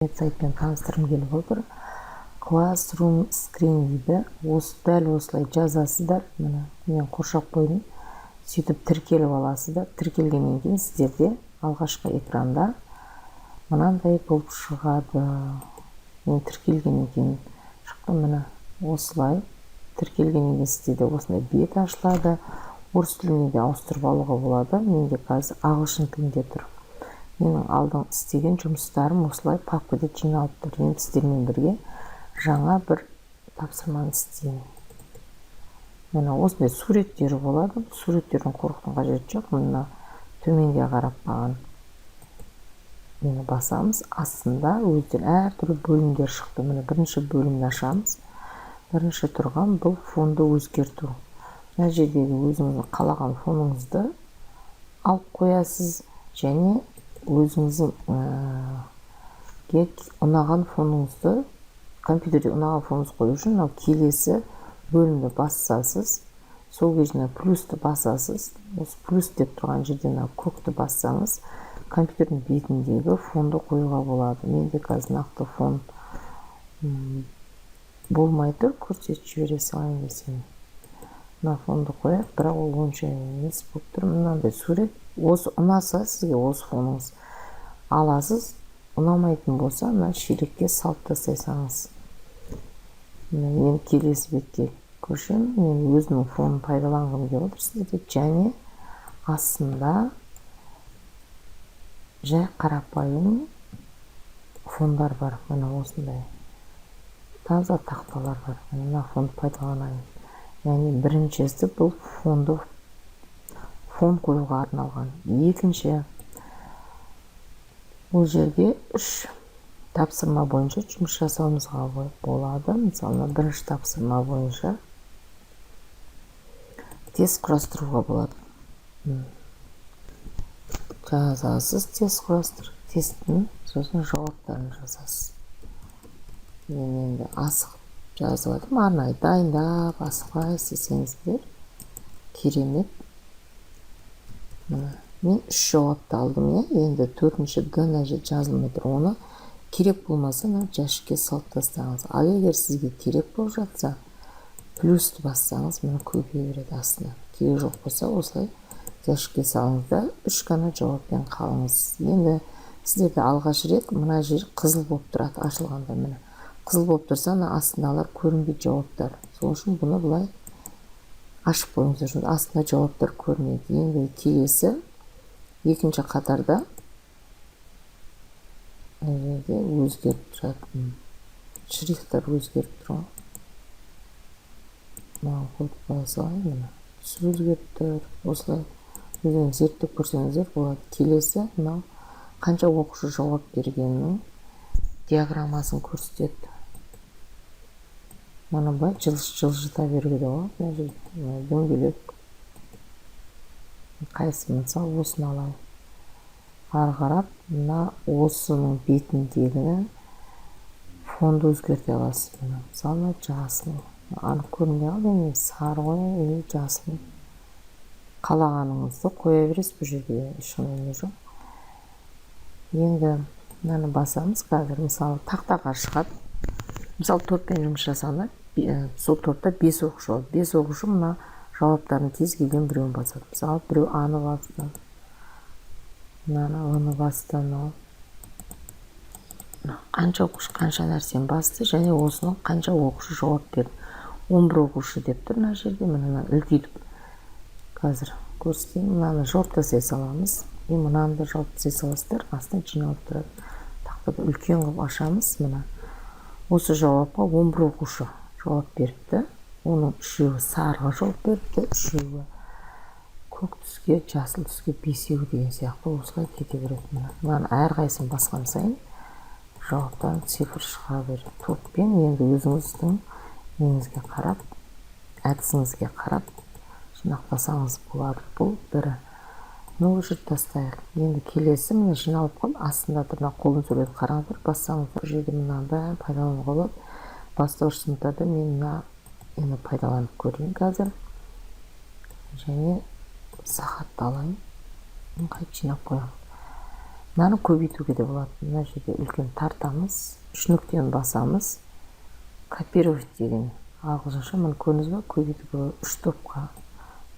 сайтпен таныстырғым келіп отыр. Classroom Screen дейді. Дәл осылай жазасыздар. Мен қоршап қойдым. Сөйтіп тіркеліп аласыздар. Тіркелгеннен кейін сіздерде алғашқы экранда мынандай болып шығады. Мен тіркелгеннен кейін шықтым. Осылай тіркелгеннен кейін сіздерде осындай бет ашылады. Орыс тіліне де ауыстырып алуға болады. Менде қазір ағылшын тілінде тұр. Менің алдың істеген жұмыстарым осылай папкада жиналып тұр. Енді сіздермен бірге жаңа бір тапсырманы істеймін. Осындай суреттері болады. Суреттердің қорқытың қажеті жоқ. Төменге қарап маған басамыз. Астында өздері әртүрлі бөлімдер шықты. Бірінші бөлімді ашамыз. Бірінші тұрған бұл фонды өзгерту. Мына жердегі өзіңіздің қалаған фоныңызды алып қоясыз және өзіңізге ұнаған фоныңызды компьютерде ұнаған фоныңызды қою үшін келесі бөлімді басасыз. Сол кезде плюсты басасыз. Осы плюс деп тұрған жерден көкті бассаңыз, компьютердің бетіндегі фонды қоюға болады. Менде қазір нақты фон болмай тұр, көрсетіп жібере салайын десем. Мына фонды қояйық, бірақ ол онша емес болып тұр. Мынандай сурет. Осы ұнаса сізге осы фоныңыз аласыз. Ұнамайтын болса, мына шелекке салып тастайсаңыз. Мен келесі бетке көшемін. Мен өзімнің фонын пайдаланғым келіп отыр сізге. Және астында жай қарапайым фондар бар. Мына осындай таза тақталар бар. Мына фонды пайдаланайын. Яғни біріншісі бұл фон қоюға арналған. Екінші, бұл жерде 3 тапсырма бойынша жұмыс жасауымызға болады. Мысалы, бірінші тапсырма бойынша тест құрастыруға болады. Жазасыз тест құрастыр. Тесттің сосын жауаптарын жазасыз. Мен енді асығып жазып атым. Арнайы дайындап, асықпай істесеңіздер керемет. Мен 3 жауапты алдым. Енді 4-ші Г жазылмай тұр. Оны керек болмаса жәшікке салып тастаңыз. Ал егер сізге керек болып жатса, плюсті бассаңыз, көбейе береді астына. Керек жоқ болса, осылай жәшікке салыңыз да 3 қана жауаппен қалыңыз. Енді сіздерде алғаш рет мына жер қызыл болып тұрады ашылғанда. Қызыл болып тұрса, астындағылар көрінбейді жауаптар. Сол үшін бұны бұлай ашып қойыңыздар. Астында жауаптар көрінеді. Енді келесі екінші қатарда өзгеріп тұрады. Шрифттар өзгеріп тұрады. Маған қойып қоя салайын. Түсі өзгеріп тұр. Осылай өзіңіз зерттеп көрсеңіздер болады. Келесі қанша оқушы жауап бергеннің диаграммасын көрсетеді. Мұны бай жылжыта беруге де болады. Дөңгелек. Қайсы мысалы осыны алайын. Ары қарап, осының бетіндегі фонды өзгерте аласыз. Мысалы жасыл. Анық көрінбей қалды, сары қояйын, жасыл. Қалағаныңызды қоя бересіз бұл жерде. Ешқандай жоқ. Енді мынаны басамыз. Қазір мысалы тақтаға шығады. Мысалы топпен жұмыс жасағанда, сол топта 5 оқушы болады. 5 оқушы мына жауаптарын кез келген біреуін басады. Мысалы біреу А-ны басты. Мынаны А-ны басты. Қанша оқушы қанша нәрсені басты және осының қанша оқушы жауап берді. 11 оқушы деп тұр мына жерде. Мынаны үлкейтіп қазір көрсетейін. Мынаны жауап тастай саламыз. Мынаны да жауап тастай саласыздар. Астына жиналып тұрады. Тақтада үлкен қылып ашамыз. Осы жауапқа 11 оқушы жауап беріпті. Оның 3-еуі сарыға жауап беріпті, 3-еуі көк түске, жасыл түске, 5-еуі деген сияқты осылай кете береді. Мынаны әрқайсысын басқан сайын жауаптан цифр шыға береді. Топпен енді өзіңіздің неңізге қарап, әдісіңізге қарап жинақтасаңыз болады. Бұл бірі. Өшіріп тастайық. Енді келесі жиналып қойып, астында тұрған қолын суретін қараңыздар, бассаңыздар. Жерде бәрін пайдалануға болады. Бастауыш сыныптарда мен енді пайдаланып көрейін қазір. Және сағатты алайын. Қайтып жинап қоямын. мынаны көбейтуге де болады. Мына жерде үлкен тартамыз, 3 нүктені басамыз, копировать деген ағылшынша, мұны көрдіңіз бе? Көбейтуге 3 топқа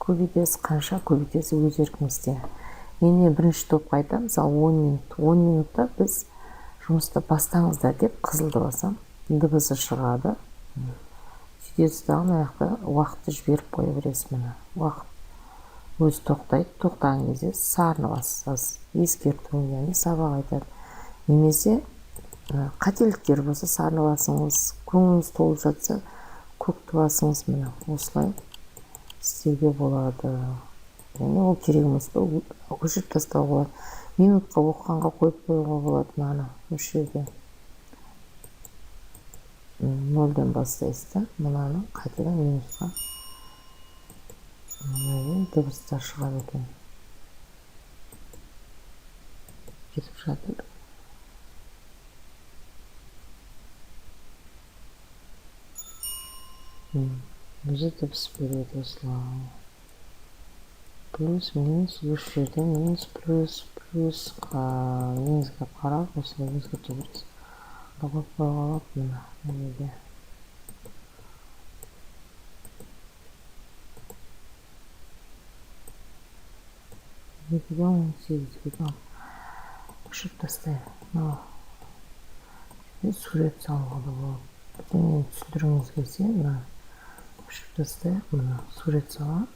көбейтесіз, қанша көбейтесіз өз еркіңізде. Енді бірінші топқа айтамын, мысалы 10 минут. 10 минутта біз жұмысты бастаңыздар деп қызылды басам, дыбысы шығады. Сөйтесіз дағы мына жақта уақытты жіберіп қоя бересіз. Міне уақыт өзі тоқтайды. Тоқтаған кезде сарыны басасыз. Ескерту, яғни сабақ айтады. Немесе қателіктер болса сарыны басыңыз, көңіліңіз толып жатса көкті басыңыз. Міне осылай істеуге болады. Яғни ол керек емес пе, өшіріп тастауға болады. Минутқа оқығанға қойып қоюға болады. Мынаны осы жерде 0-ден бастайсыз да, мынаны қайтадан минутқа. Мынадан дыбыстар шығады екен. Кетіп жатыр. Өзі дыбыс береді осылай. Плюс, минус, осы жерде минус, плюс, негізгі қарап, осылай өзгерте бересіз. Қойып қойға алып, мына жерде. Екіден 18-ге ұшып тастайық. Сурет салуға да болады. Бірдеңені түсіндіріңіз келсе, ұшып тастайық. Мына сурет сала.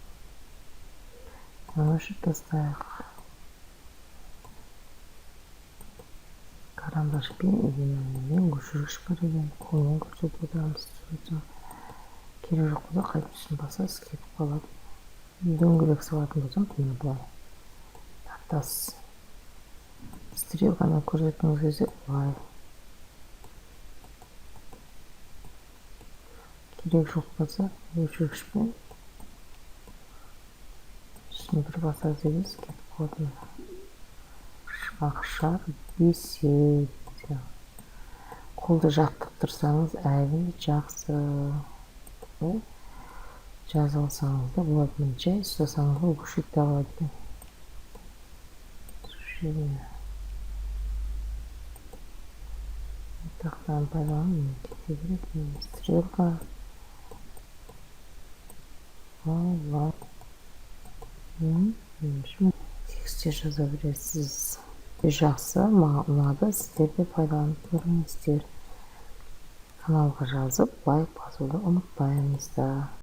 Ұшып тастайық. Карандашпен мен көшіргіш бар екен. Қолмен көрсетіп отырамыз. Керек жоқ болса қайтып түсін басасыз, кетіп қалады. Дөңгелек салатын болсам, міне былай тартасыз. Стрелканы көрсеткіңіз келсе, былай. Керек жоқ болса, өшіргішпен түсін бір басасыз емес, кетіп қалады. Ақшар беседі. Қолды жақтықтырсаңыз әлі жақсы. Жазып алсаңыз да болады. Жай ұстасаңыз да өшірте алады. Тақтаны пайдаланып кете береді. Стрелка. Текстте жаза бересіз. Жақсы, мынады сіздер де пайдаланып көріңіздер. Каналға жазып, лайк басуды ұмытпаймыздар.